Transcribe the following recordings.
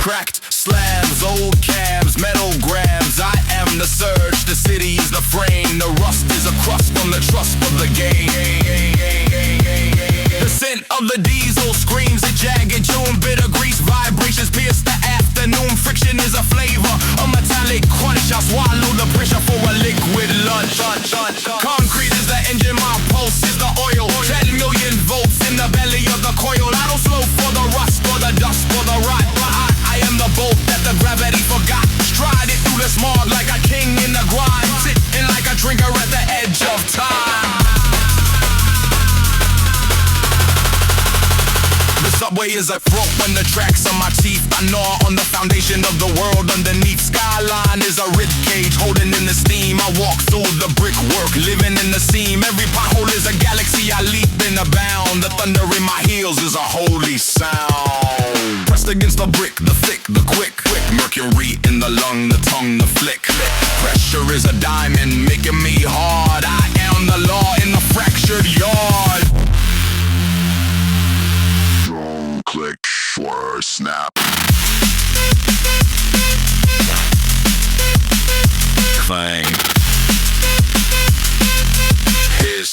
Cracked slabs, old cabs, metal grabs. I am the surge, the city is the frame. The rust is a crust on the trust of the game. The scent of the diesel screams a jagged tune. Bitter grease vibrations pierce the afternoon. Friction is a flavor, a metallic crunch. I swallow the pressure for a liquid lunch. Concrete is the engine, my pulse is the oil. 10 million volts in the belly of the coil. I don't slow for the rust or the dust or the rot. I am the bolt that the gravity forgot. Stride it through the smog like a king in the grind. Sitting like a drinker at the edge of time. The subway is a throat when the tracks are my teeth. I gnaw on the foundation of the world underneath. Skyline is a rib cage holding in the steam. I walk through the brickwork, living in the seam. Every pothole is a galaxy, I leap in a bound. The thunder in my heels is a holy sound. Pressed against the brick, the thick, the quick. Mercury in the lung, the tongue, the flick. Pressure is a diamond, making me hard. I am the law in the fractured yard. Click or snap. Clang. Hiss.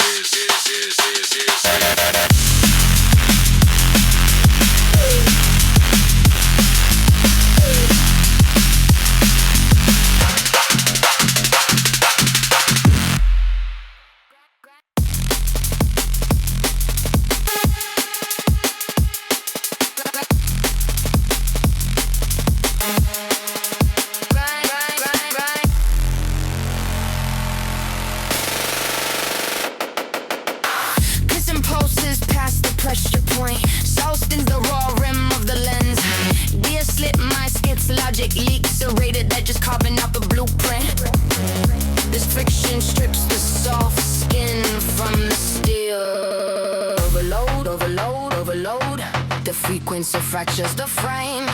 So fractures the frame.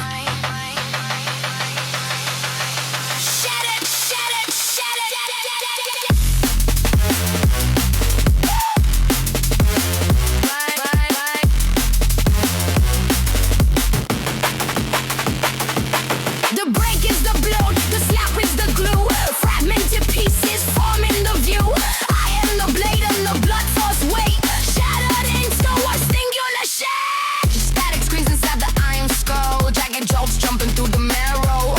The break is the blow, the slap is the glue. Fragmented pieces forming the view. I am the blade and the blood force weight. Shattered into a singular shape. Static screens inside the iron skull. Jagged jolts jumping through the marrow.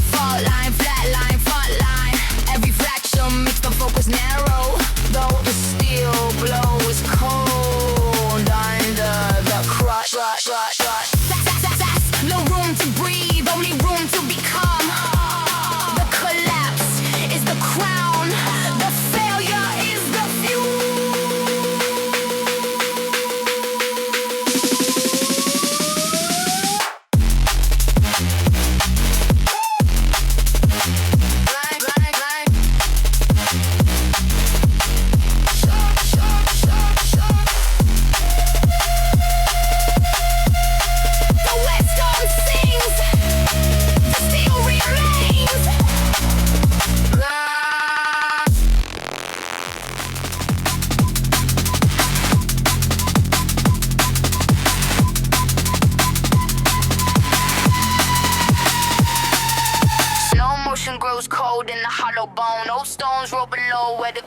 Fault line, flat line, fault line. Every fracture makes the focus narrow. Though the steel blows cold under the crush. No room to breathe, only room to become. The collapse is the crown. The failure is the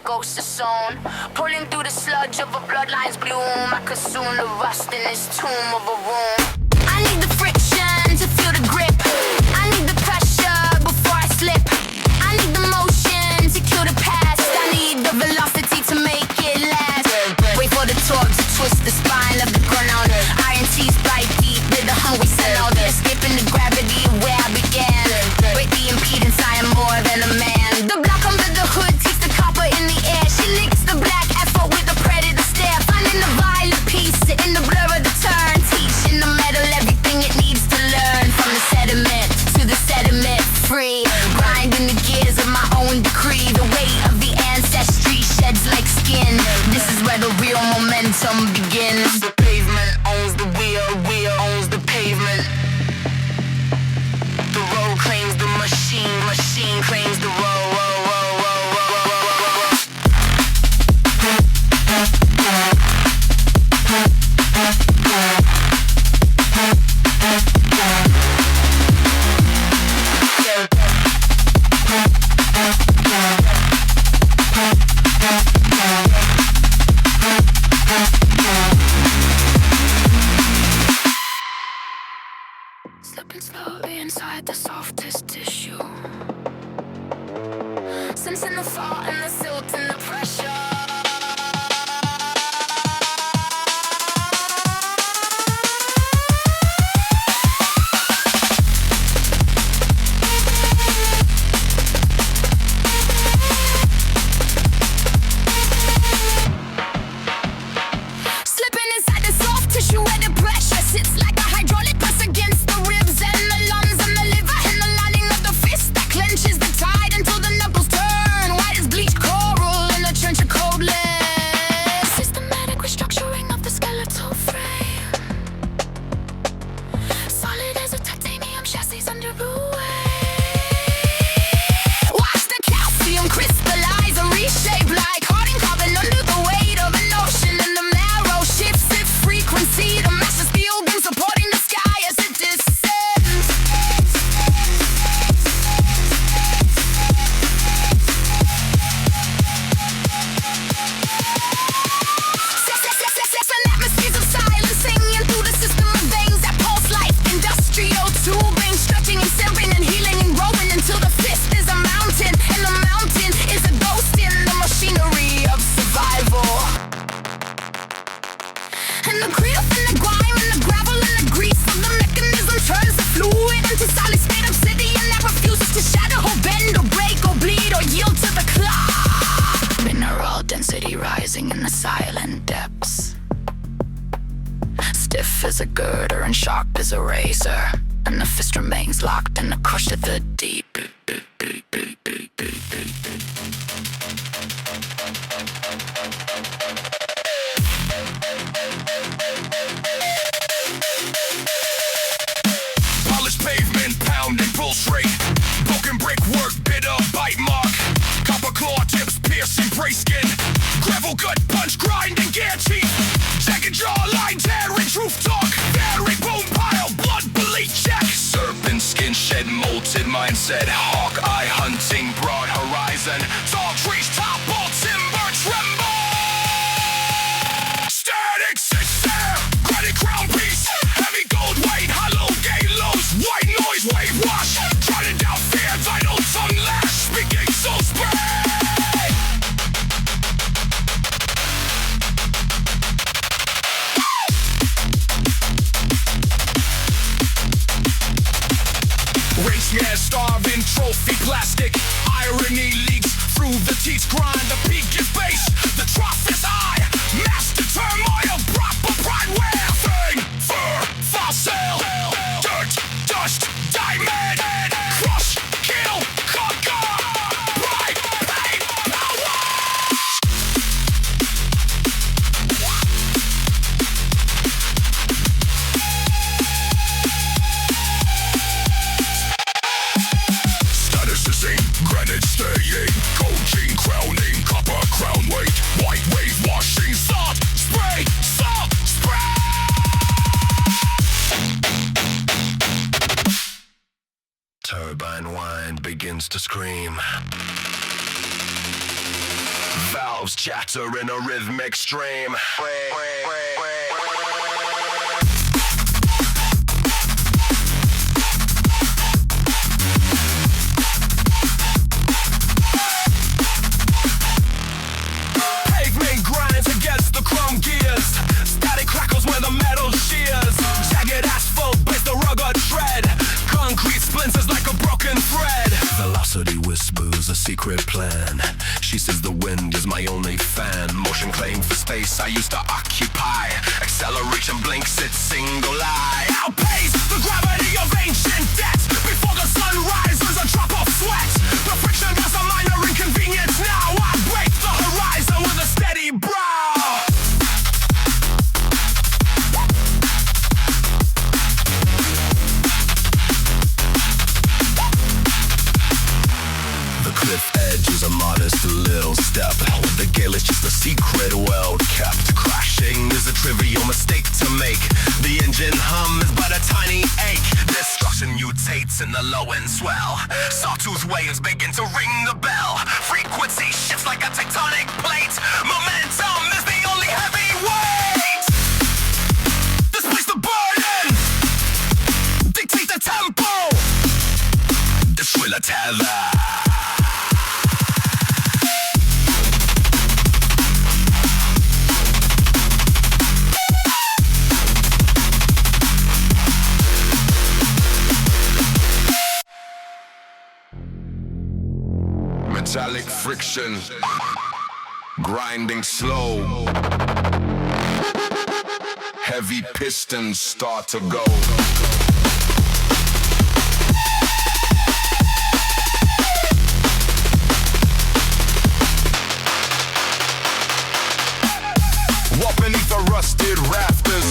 ghost is sown. Pulling through the sludge of a bloodline's bloom. I consume the rust in this tomb of a room. I need the friction to feel the grip. I need the pressure before I slip. I need the motion to kill the past. I need the velocity to make it last. Wait for the torque to twist the spine of the ground. Iron teeth bite deep with the hungry sound. Escaping the gravity of where I began. Break the impedance, I am more than a man. The block under the hood takes the copper in the air. She licks the black effort with a predator stare. Finding the violet piece in the blur of the turn. Teaching the metal everything it be inside the softest tissue. Sensing the thought and the silt and the pressure. Rising in the silent depths, stiff as a girder and sharp as a razor, and the fist remains locked in the crush of the deep. Polished pavement, pounding pulse rate, broken brickwork, bitter bite mark, copper claw tips piercing prey skin. Gravel gut punch, grinding gear teeth, jagged jawline, tearing truth talk, bearing bone pile, blood bleed check. Serpent skin shed, molted mindset, hawk eye hunting, broad horizon, tall trees topple, timber tremble. Static system, granite crown piece, heavy gold weight, hollow gate lows, white noise, wave wash, trotting down fear, vital tongue lash, speaking soul spray. Yeah, starving trophy plastic. Irony leaks through the teeth grind. The peak is base, the trough is high. Master turmoil, proper pride. Where thing, fur, fossil, dirt, dust, diamond, crush, kill, conquer, pride, pain, power. Granite staying, gold chain crowning, copper crown weight, white wave washing, salt spray, salt spray. Turbine whine begins to scream. Valves chatter in a rhythmic stream. Static crackles where the metal shears. Jagged asphalt breaks the rugged tread. Concrete splinters like a broken thread. Velocity whispers a secret plan. She says the wind is my only fan. Motion claim for space I used to occupy. Acceleration blinks its single eye. Outpace the gravity of ancient debt. Before the sun rises, a drop of sweat. The friction does a minor inconvenience now. I break the horizon with a steady brow. Cliff edge is a modest little step. The gale is just a secret well kept. Crashing is a trivial mistake to make. The engine hum is but a tiny ache. Destruction mutates in the low end swell. Sawtooth waves begin to ring the bell. Frequency shifts like a tectonic plate. Momentum is the only heavy weight. Displace the burden, dictate the tempo. the tether. Metallic friction, grinding slow. Heavy pistons start to go. Walk beneath the rusted rafters.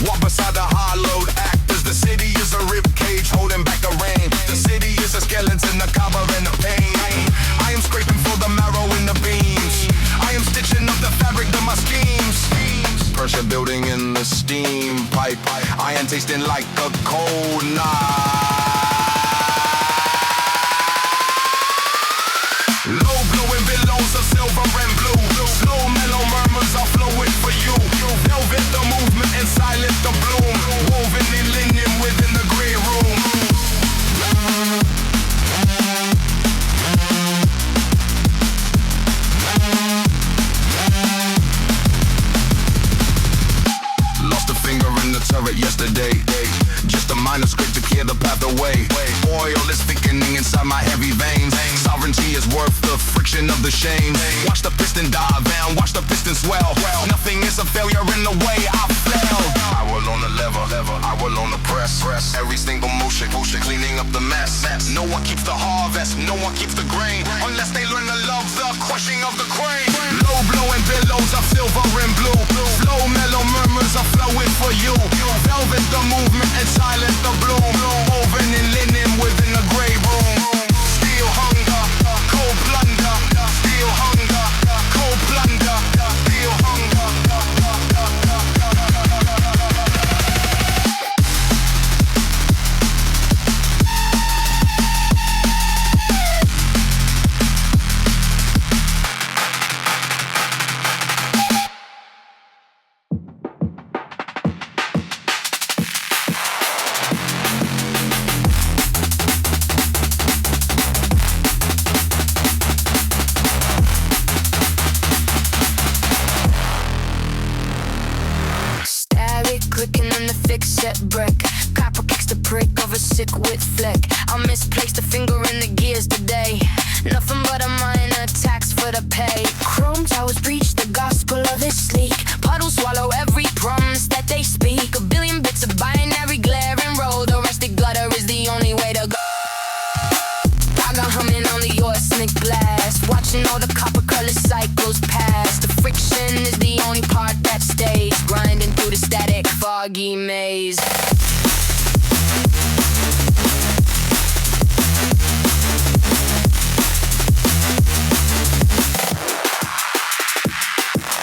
Walk beside the hollowed actors. The city is a rib cage holding back the rain. The city is a skeleton, the cover and the pain. I am scraping for the marrow in the beams. I am stitching up the fabric to my schemes. Pressure building in the steam pipe. Iron tasting like a cold knife. Low blowing billows of silver and blue. Slow mellow murmurs are flowing for you. Velvet the movement and silent the bloom. Woven in linen within the grey room. Lost a finger in the turret yesterday. Just a minor scrape to clear the path away. Oil is thickening inside my heavy veins. Sovereignty is worth the friction of the shame. Watch the piston dive and watch the piston swell. Nothing is a failure in the way I fell. I will on the lever, I will on the press. Every single motion, cleaning up the mess. No one keeps the harvest, no one keeps the grain, unless they learn to love the crushing of the crane. Low blowing billows of silver and blue. Slow mellow murmurs are flowing for you. Velvet the movement and silent the bloom. Woven in linen within the grey room. Steel hunger, cold plunder. Steel hunger, cold plunder. Steel hunger. Brick, copper kicks the prick of a sick wit flick. I'll misplace the finger in the gears today. Nothing but a minor tax for the pay. Chrome towers preach the gospel of this sleek. Puddles swallow every promise that they speak. A billion bits of binary glare and roll. The rusted gutter is the only way to go. I got humming on the arsenic blast, watching all the copper color cycles pass. The friction is the only part that stays, grinding through the static foggy maze.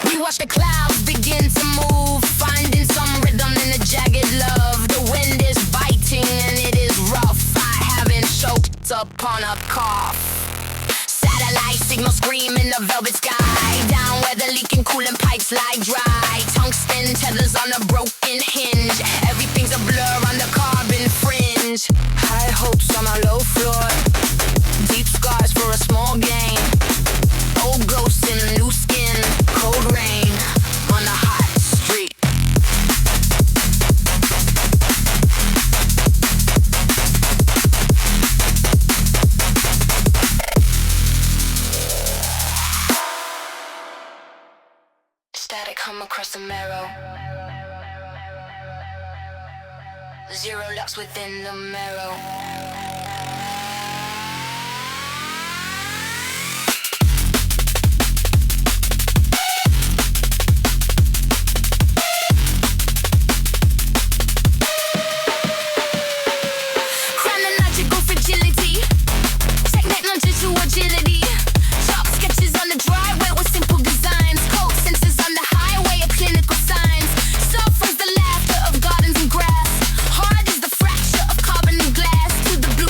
We watch the clouds begin to move, finding some rhythm in the jagged love. The wind is biting and it is rough. I haven't choked upon a cough. Satellite signal scream in the velvet sky. Down where the leaking coolant pipes lie dry. Tungsten tethers on a broken hinge. Everything's a blur on the carbon fringe. High hopes on a low floor. Deep scars for a small gain. Old ghosts in a new skin. Cold rain on a hot street. Static hum across the marrow. Zero locks within the marrow. Chronological fragility. Technology to agility. Chalk sketches on the driveway with simple designs. Cold senses on the highway of clinical signs. Soft as the laughter of gardens and grass. Hard as the fracture of carbon and glass. To the blue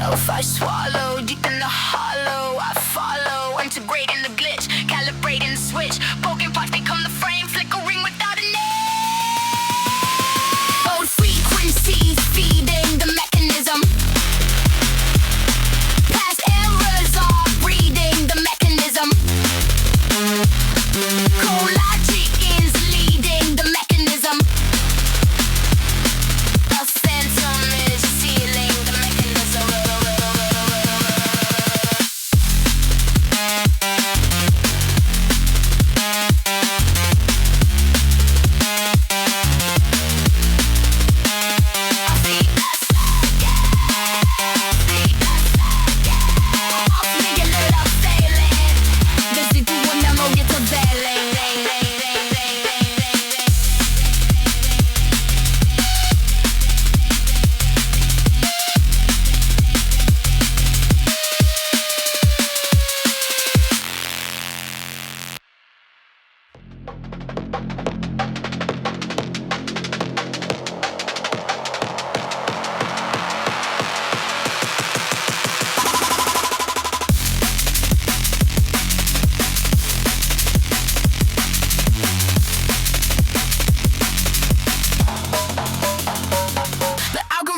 myself I swallow. Deep in the hollow I follow. Integrating the glitch, calibrating the switch. Broken parts become the frame, flickering without a name. Old frequencies feeding the mechanism. Past errors are breeding the mechanism. Cold logic is leading the mechanism. The phantom is sealing the mechanism.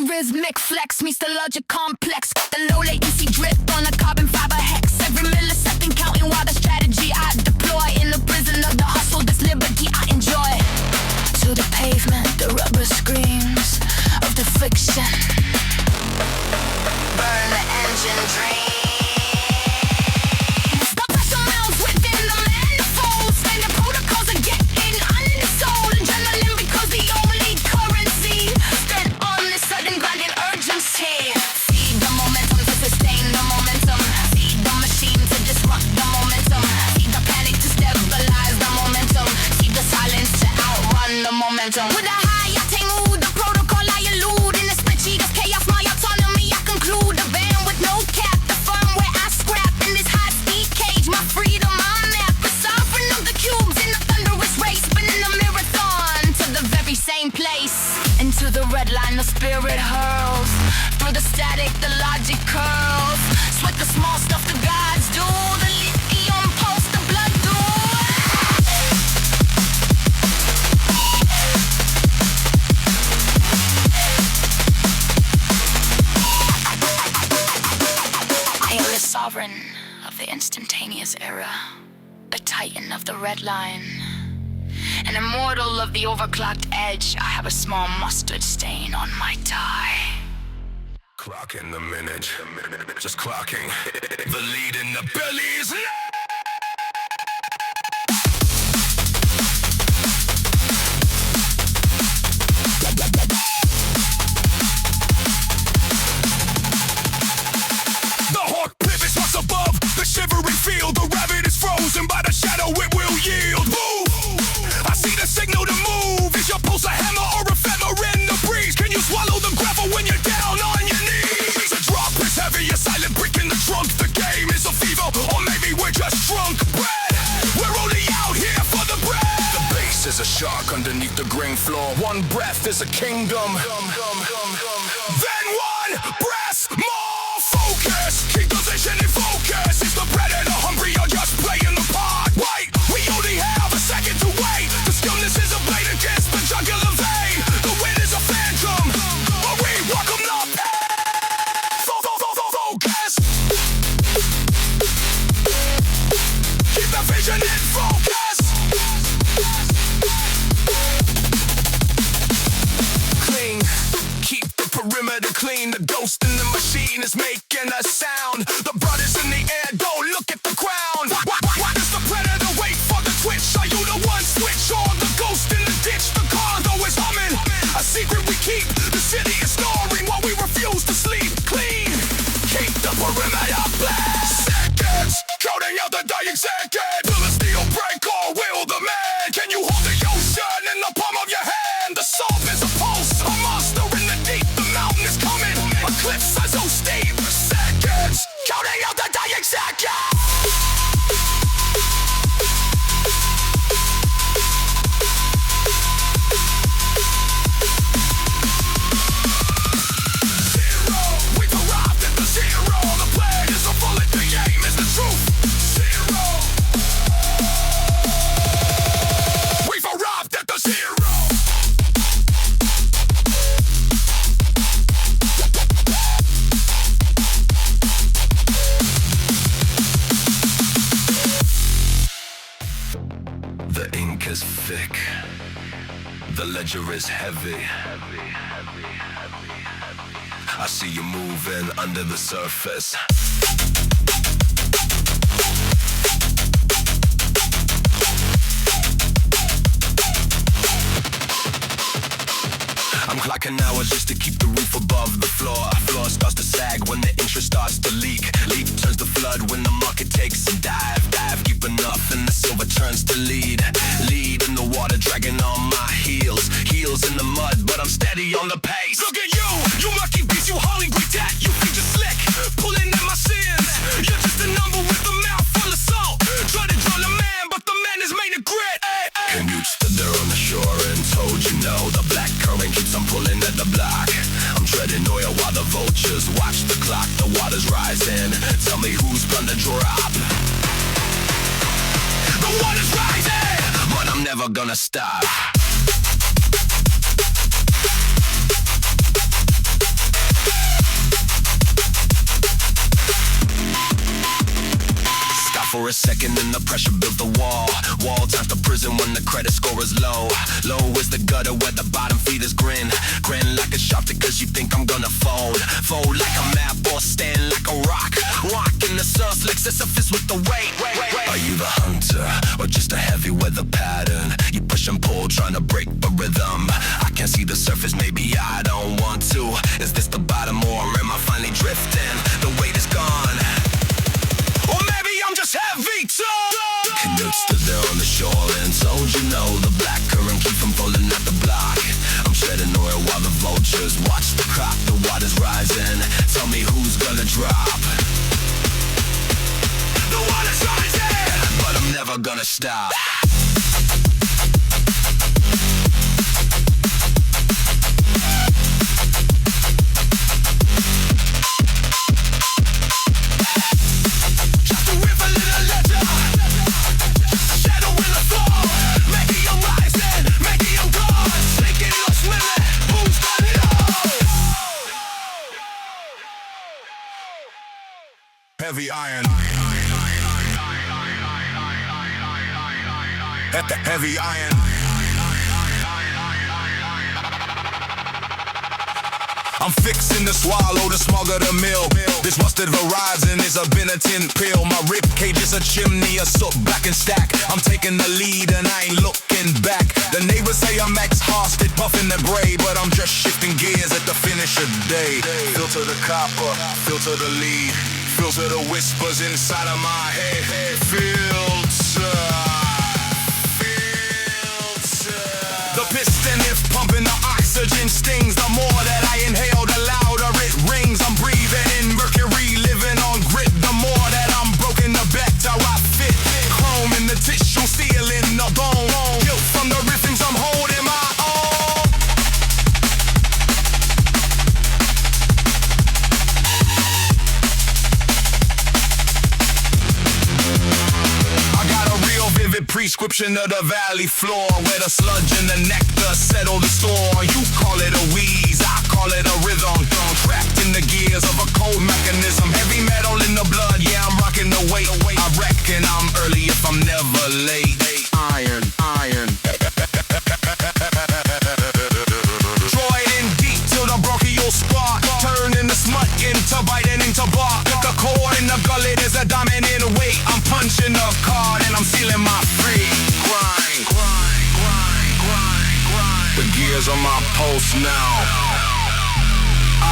Rhythmic flex meets the logic complex. The low latency drip on a carbon fiber hex. Every millisecond counting while the strategy I deploy. In the prison of the hustle, this liberty I enjoy. To the pavement, the rubber screams of the friction. Burn the engine dream. The pressure mounts within the manifold. Standard protocols are getting unsold. Adrenaline because the only currency spent on this sudden grinding urgency. Feed the momentum to sustain the momentum. Feed the machine to disrupt the momentum. Feed the panic to stabilize the momentum. Feed the silence to outrun the momentum. With a high octane mood, the protocol I elude. In the split sheet of chaos, my autonomy I conclude. A van with no cap, the firmware I scrap. In this high speed cage, my freedom I map. The sovereign of the cubes in the thunderous race. Spinning a marathon to the very same place. Into the red line, the spirit hurls. Through the static, the logic curls. Sweat the small stuff the gods do. The lithium pulse, the blood do. I am the sovereign of the instantaneous era. The titan of the red line. An immortal of the overclocked edge. I have a small mustard stain on my tie. Clocking the minute, just clocking. The lead in the belly is the hawk pivots once above the shivering field. The rabbit is frozen by the shadow, it will yield. Move! I see the signal to move. Is your pulse a hammer or a feather in the breeze? Can you swallow the gravel when you're down on your knees? A drop is heavy, a silent brick in the trunk. The game is a fever, or maybe we're just drunk. Bread, we're only out here for the bread. The bass is a shark underneath the grain floor. One breath is a kingdom. Then one breath, more focus. Keep position in focus. Is the predator hungry or just playing the part? Wait, we only have a second to wait. The stillness is a blade against the jugular vein. The wind is a phantom, but we welcome the focus. Keep the vision in focus. Clean, keep the perimeter clean. The ghost in the machine is making a sound. The blood is in the air, don't look at the ground. Why does the predator wait for the twitch? Are you the one switch or the ghost in the ditch? The cargo is humming, a secret we keep. The city is snoring while we refuse to sleep. Clean, keep the perimeter blast. Seconds, counting out the dying second. Will the steel break or will the man? Can you hold the ocean in the palm of your hand? The salt is a pulse, a monster in the deep. The mountain is coming, a cliff size so steep. Seconds, counting out the dying second. We've arrived at the ledger is heavy. I see you moving under the surface. I'm clocking hours just to keep the roof above the floor. Floor starts to sag when the interest starts to leak. Leak turns to flood when the market takes a dive. Dive deep enough and the silver turns to lead. Lead in the water dragging on my heels. Heels in the mud but I'm steady on the pace. Look at you, you lucky beast, you Hollywood that. You think you're slick, pulling at my sins. You're just a number with a mouth full of salt. Try to drown a man but the man is made of grit. Commute stood there on the shore and told you no. The black current keeps on pulling at the block. I'm treading oil while the vultures watch the clock. The water's rising, tell me who's gonna drop. The water's rising, but I'm never gonna stop. For a second and the pressure built the wall. Wall turns to prison when the credit score is low. Low is the gutter where the bottom feeders grin. Grin like a shopper cause you think I'm gonna fold. Fold like a map or stand like a rock. Rock in the surf like Sisyphus with the weight. Are you the hunter or just a heavy weather pattern? You push and pull trying to break the rhythm. I can't see the surface, maybe I don't want to. Is this the bottom or am I finally drifting? The weight is gone. Or maybe I'm just heavy too. Canoe stood there on the shore and told you no. The black current keep from pulling at the block. I'm shedding oil while the vultures watch the crop. The water's rising, tell me who's gonna drop. The water's rising, but I'm never gonna stop. Heavy iron. Heavy iron. I'm fixing to swallow the smog of the mill. This rusted Verizon is a Benetton pill. My rib cage is a chimney, a soot black and stack. I'm taking the lead and I ain't looking back. The neighbors say I'm ex-hostage, puffing the bray, but I'm just shifting gears at the finish of day. Filter the copper, filter the lead. Filter the whispers inside of my head. Filter. The piston if pumping the oxygen stings. The more that I inhale, the louder it rings. I'm breathing in mercury, living on grit. The more that I'm broken, the better I fit. Chrome in the tissue, steel in the bone. Guilt from the rhythms, I'm holding my own. Prescription of the valley floor, where the sludge and the nectar settle the store. You call it a wheeze, I call it a rhythm. Trapped in the gears of a cold mechanism. Heavy metal in the blood, yeah, I'm rocking the weight. I reckon I'm early if I'm never late. Iron, iron. Droid in deep till the bronchial spark. Turning the smut into biting into bark. The core in the gullet is a dominant weight. I'm punching the card and I'm sealing my free. Grind, grind, grind, grind, grind. The gears on my pulse now.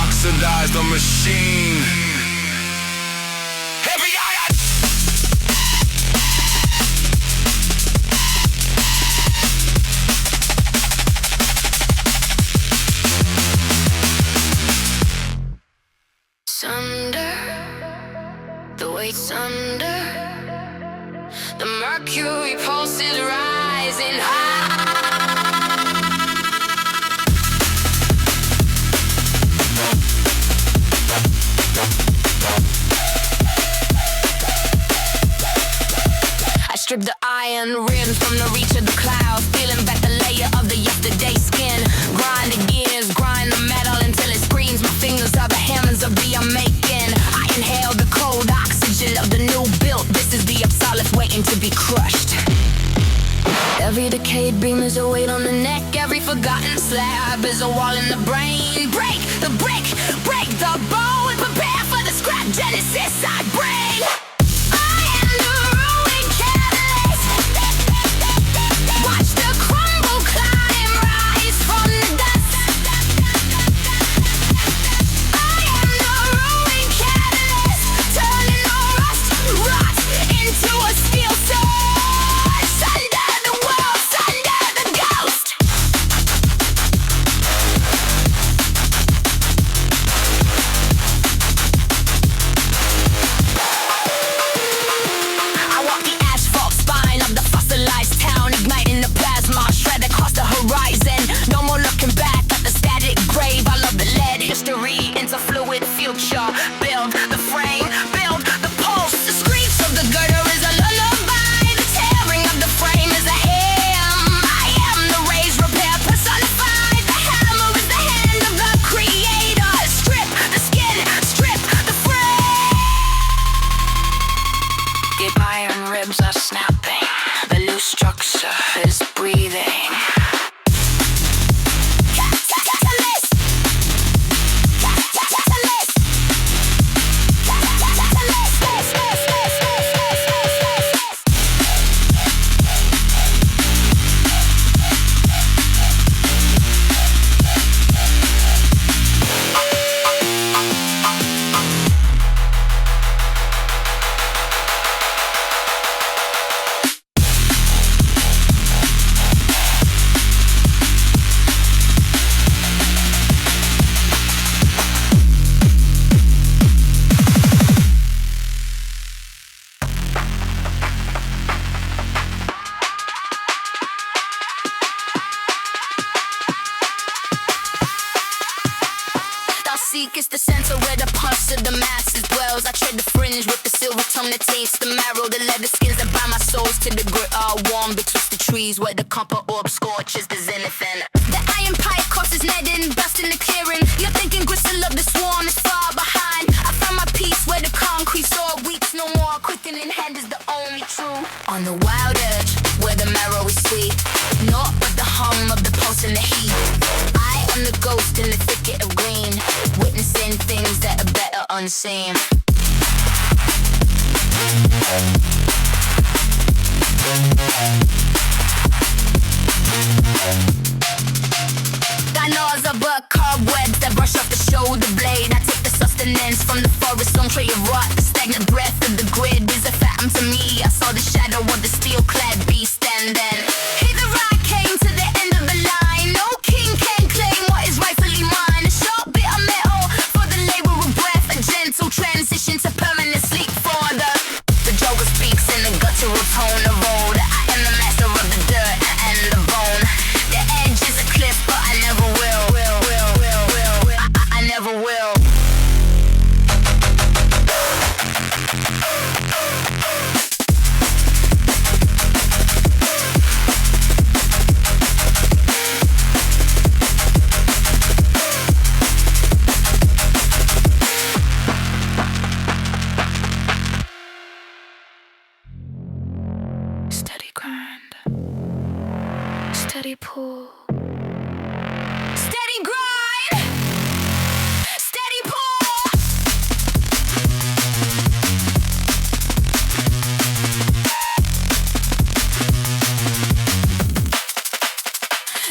Oxidize the machine. Heavy iron. Sunder, the weight's under. The mercury pulse is rising high. I strip the iron rims from the reach of the clouds, peeling back the layer of the yesterday skin. Grind the gears, grind the metal until it screams. My fingers are the hammers of the making. I inhale the cold oxygen of the new built. This is the obsolete waiting to be crushed. Every Every decayed beam is a weight on the neck. Every forgotten slab is a wall in the brain. Break the brick, break the bone. Prepare for the scrap genesis I bring. I am the ruined catalyst. Watch the crumble climb, rise from the dust. I am the ruined catalyst, turning the rust, rot into a steel sword. Sunder the world, sunder the ghost. I walk the asphalt spine of the fossilized town, igniting the plasma, shred across the horizon. No more looking back at the static grave. I love the lead history into fluid future. Build the frame, build the pulse. The screech of the gutter is a lullaby. The tearing of the frame is a hymn. I am the raised repair personified. The hammer is the hand of the creator. Strip the skin, strip the frame. The iron ribs are snapping. The loose structure is breathing. Catalyst. Catalyst. Thou seekest the center where the pulse of the masses dwells. I trade the fringe with the silver tongue that tastes the marrow. The leather skins that bind my souls to the grit are warm betwixt the trees where the copper orb scorches the zenith. And the iron pipe crosses Nedden, busting the clearing. You're thinking gristle of the swarm is far behind. I found my peace where the concrete sword weeps no more. Quickening hand is the only true. On the wild edge where the marrow is sweet, naught but the hum of the pulse and the heat. I am the ghost in the thicket of green, witnessing things that are better unseen. Dinos are but cobwebs that brush off the shoulder blade. I take the sustenance from the forest on tray of rot. The stagnant breath of the grid is a phantom to me. I saw the shadow of the steel-clad beast, and then hither I came to the end of the line. No king can claim what is rightfully mine. A sharp bit of metal for the labor of breath. A gentle transition to permanent sleep for the joker speaks in the guttural tone of old. I am the master of the dirt and the bone. The edge is a cliff, but I never will. I never will. Steady grind, steady pull, steady grind, steady pull.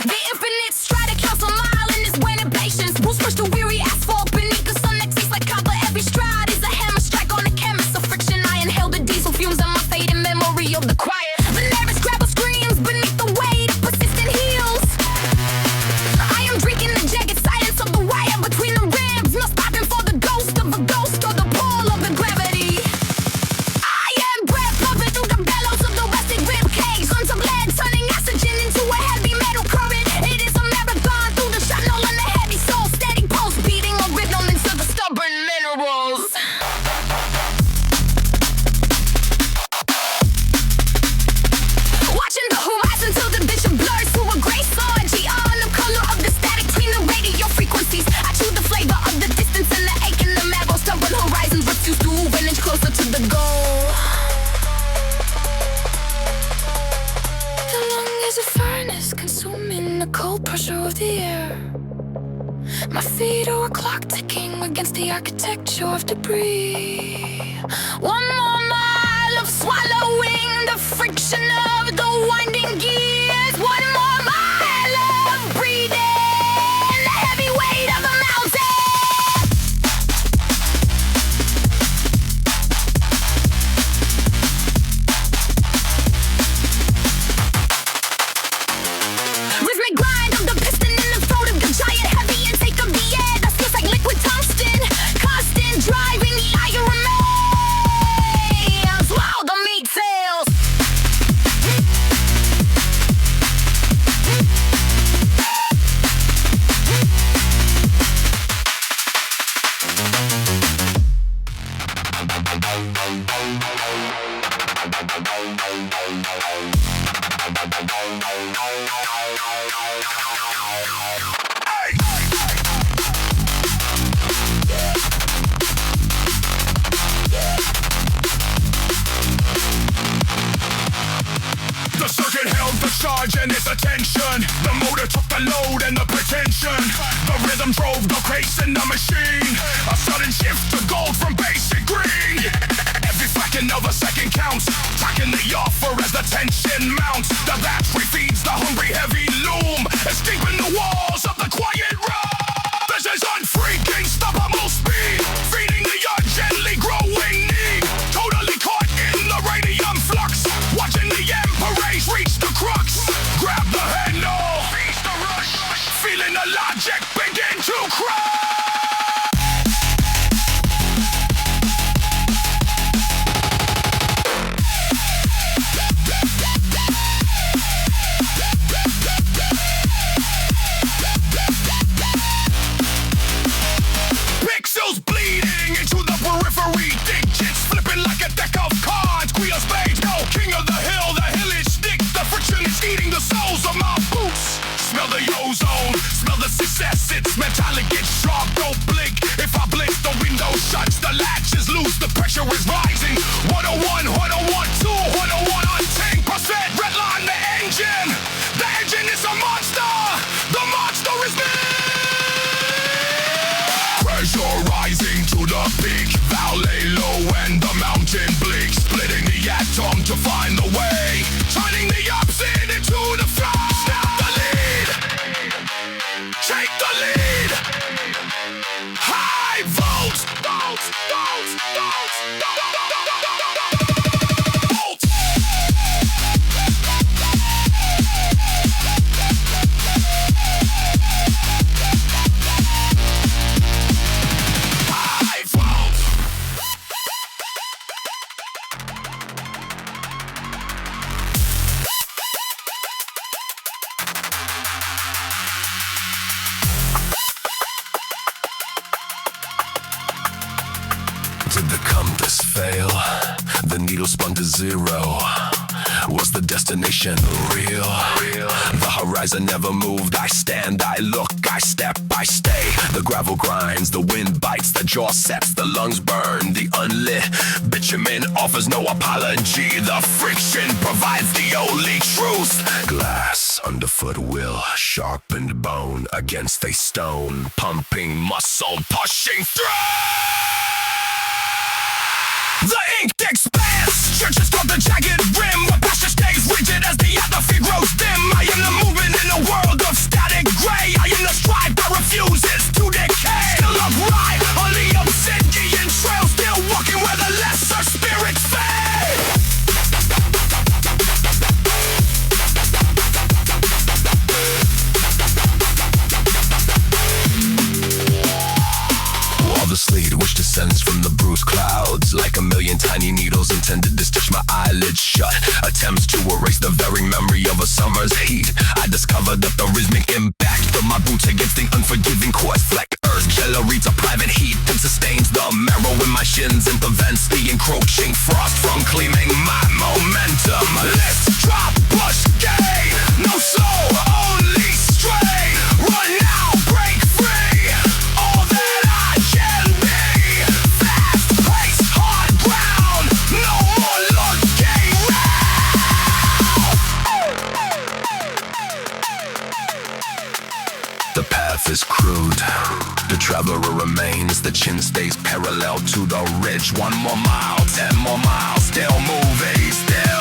The infinite strata counts a mile in this waning patience. Bruce push the weary asphalt beneath the sun that tastes like copper. Every stride is a hammer strike on the canvas of friction. I inhale the diesel fumes on my fading memory of the quiet. The nervous grabble screams beneath the weight of persistent heels. I am drinking the jagged silence of the wire between the ribs. No stopping for the ghost of a ghost or the pull of the gravity. I am breath pumping through the bellows of the rusted rib cage. Guns of lead turning oxygen into a heavy metal current. It is a marathon through the channel and the heavy soul. Steady pulse beating a rhythm into the stubborn minerals. Watching the horizon till the vision blurs to a gray sword. On the color of the static between the radio frequencies. I chew the flavor of the distance and the ache in the marrow. Stubborn horizons refuse to move an inch closer to the goal. The lung is a pressure of the air. My feet are a clock ticking against the architecture of debris. One more mile of swallowing the friction of the winding gears. One more mile of breathing the heavy weight of a mountain. Rhythmic grind of the piston in the throat of the giant, heavy intake of the air that feels like liquid tungsten. Constant driving the iron remains while the meat sails. The circuit held the charge and its attention. The motor took the load and the pretension. The rhythm drove the pace in the machine. A sudden shift to gold from basic green. Every second of a second counts. Tracking the offer as the tension mounts. The battery feeds the hungry heavy loom. Escaping the walls of the quiet room. This is unfreaking stoppable speed. Feeding the urgently growing need. Totally caught in the radium flux. Watching the emperors reach the crux. Grab the handle. Freeze the rush. Feeling the logic begin to crash. Pixels bleeding into the periphery. Digits flipping like a deck of cards. Queen of spades, no king of the hill is stick. The friction is eating the soles of my boots. Smell the ozone, smell the success. It's metallic, it's sharp, don't blink. If I blink, the window shuts, the latch is loose, the pressure is rising. 101, 101, 2, 101, on 10%. Redline the engine. The engine is a monster. The monster is me. Pressure rising to the peak. Valley low and the mountain bleak. Splitting the atom to find the way. Turning the opposite into the flow. Snap the lead. Take the lead. High volts. Volts. Volts. Volts. Volts. High volts. Did the compass fail? The needle spun to zero. Was the destination real? The horizon never moved. I stand, I look, I step, I stay. The gravel grinds, the wind bites, the jaw sets, the lungs burn. The unlit bitumen offers no apology. The friction provides the only truth. Glass underfoot will sharpened bone against a stone. Pumping muscle, pushing through. The inked expanse, churches called the jagged rim. Where pasture stays rigid as the atmosphere grows dim. I am the movement in a world of static gray. I am the stripe that refuses to decay. Still upright on the obsidian trail. Still walking where the lesser spirits fade. The sleet which descends from the bruised clouds, like a million tiny needles intended to stitch my eyelids shut. Attempts to erase the very memory of a summer's heat. I discovered that the rhythmic impact of my boots against the unforgiving quartz fleck earth generates a private heat and sustains the marrow in my shins and prevents the encroaching frost from claiming my momentum. Let's drop, push, gay. No soul, only stray. Run now, break free. All that I can be. Fast pace, hard ground. No more looking round. traveler remains, the chin stays parallel to the ridge. 1 more mile, 10 more miles, still moving, still.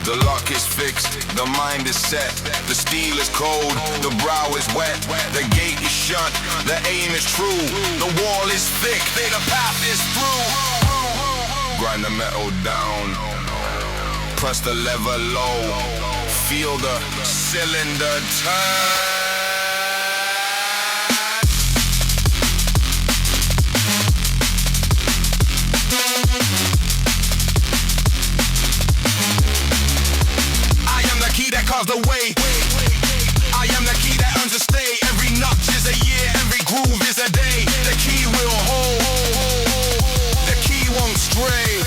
The luck is fixed, the mind is set, the steel is cold, the brow is wet, the gate is shut, the aim is true, the wall is thick, the path is through. Grind the metal down, press the lever low, feel the cylinder turn. That carves the way. I am the key that earns a stay. Every notch is a year, every groove is a day. The key will hold, the key won't stray.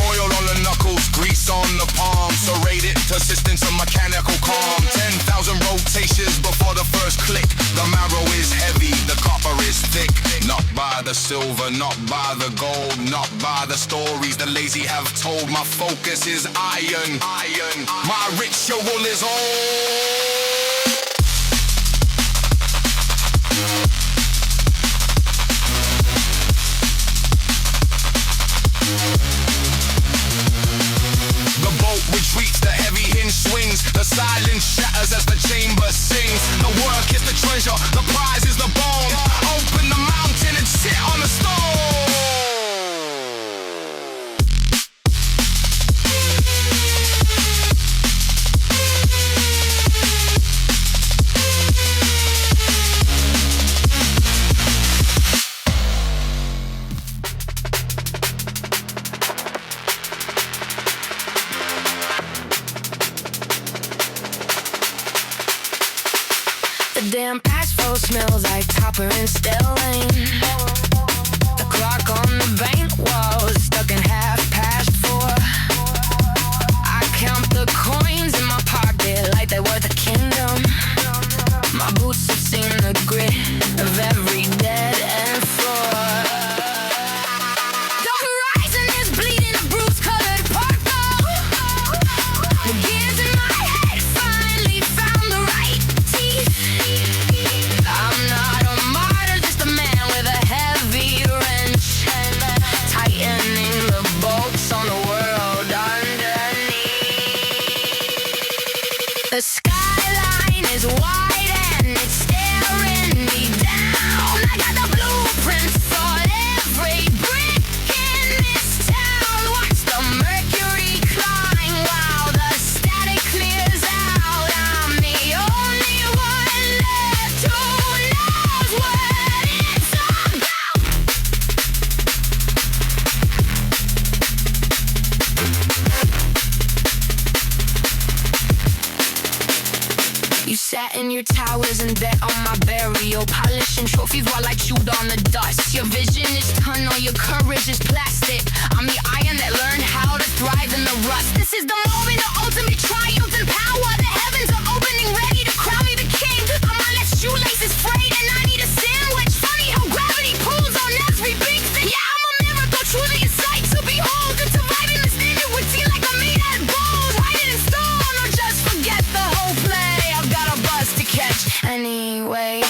Oil on the knuckles, grease on the palm. Serrated persistence of mechanical calm. 10,000 rotations before the first click. The marrow is heavy, the copper is thick. Not by the silver, not by the gold, not by the stories the lazy have told. My focus is iron, my ritual is old. Retreats, the heavy hinge swings, the silence shatters as the chamber sings. The work is the treasure, the prize is the bone. Open the mountain and sit on the stone. Damn asphalt smells like copper and stellene. The clock on the bank wall is stuck in 4:30. I count the coins in my pocket like they were the kingdom. My boots have seen the grit of every dead end floor. The horizon is bleeding a bruise-colored purple. The gears in my head finally found the right teeth. I'm not a martyr, just a man with a heavy wrench, tightening the bolts on the world underneath. The skyline is wide and it's staring me down. I got the blueprints for every brick in this town. Watch the mercury climb while the static clears out. I'm the only one left who knows what it's about. You sat in your towers and bet on my burial, polishing trophies while I chewed on the dust. Your vision is tunnel, your courage is plastic. I'm the iron that learned how to thrive in the rust. This is the moment of ultimate triumph and power. The heavens are opening, ready to crown me the king. I'm my left shoelace is frayed and I need a sandwich. Funny how gravity pulls on every big thing. Yeah, I'm a miracle, truly a sight to behold. And surviving the standard would seem like I'm made out of gold. Write it in stone. way.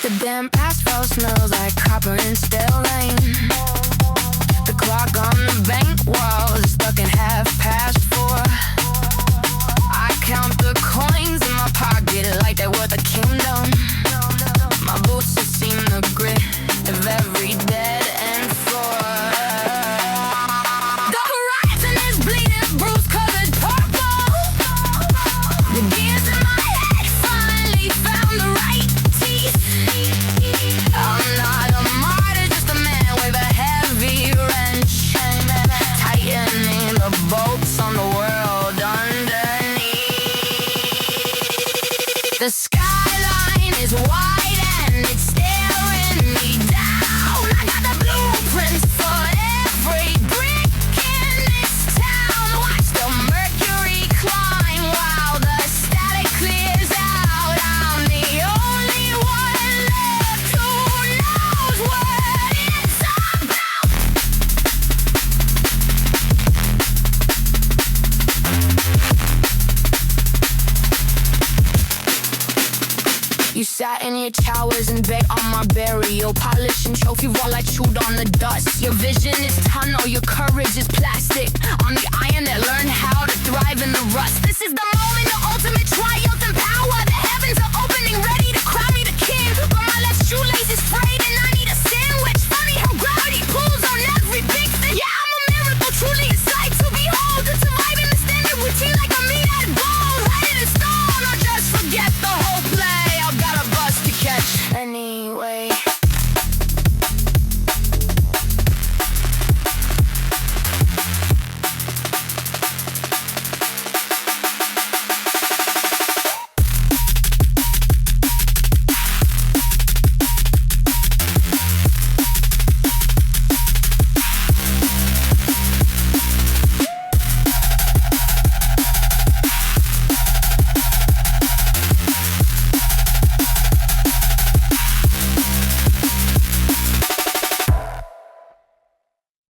The damn asphalt smells like copper and stale rain. The clock on the bank wall is stuck in 4:30. I count the coins in my pocket like they're worth a kingdom. My boots have seen the grit of every dead end floor. The horizon is bleeding, bruise-covered purple. The gears in my head finally found the right teeth. I'm not a martyr, just a man with a heavy wrench, tightening the bolts on the world underneath. The skyline is wide and it's staring me down. I got the blueprints for every brick in this town. Watch the mercury climb while the static clears out. I'm the only one left who knows what it's about. You sat in your towers and bet on my burial. Polishing trophy while I chewed on the dust. Your vision is tunnel, your courage is plastic. On the iron that learned how to thrive in the rust. This is the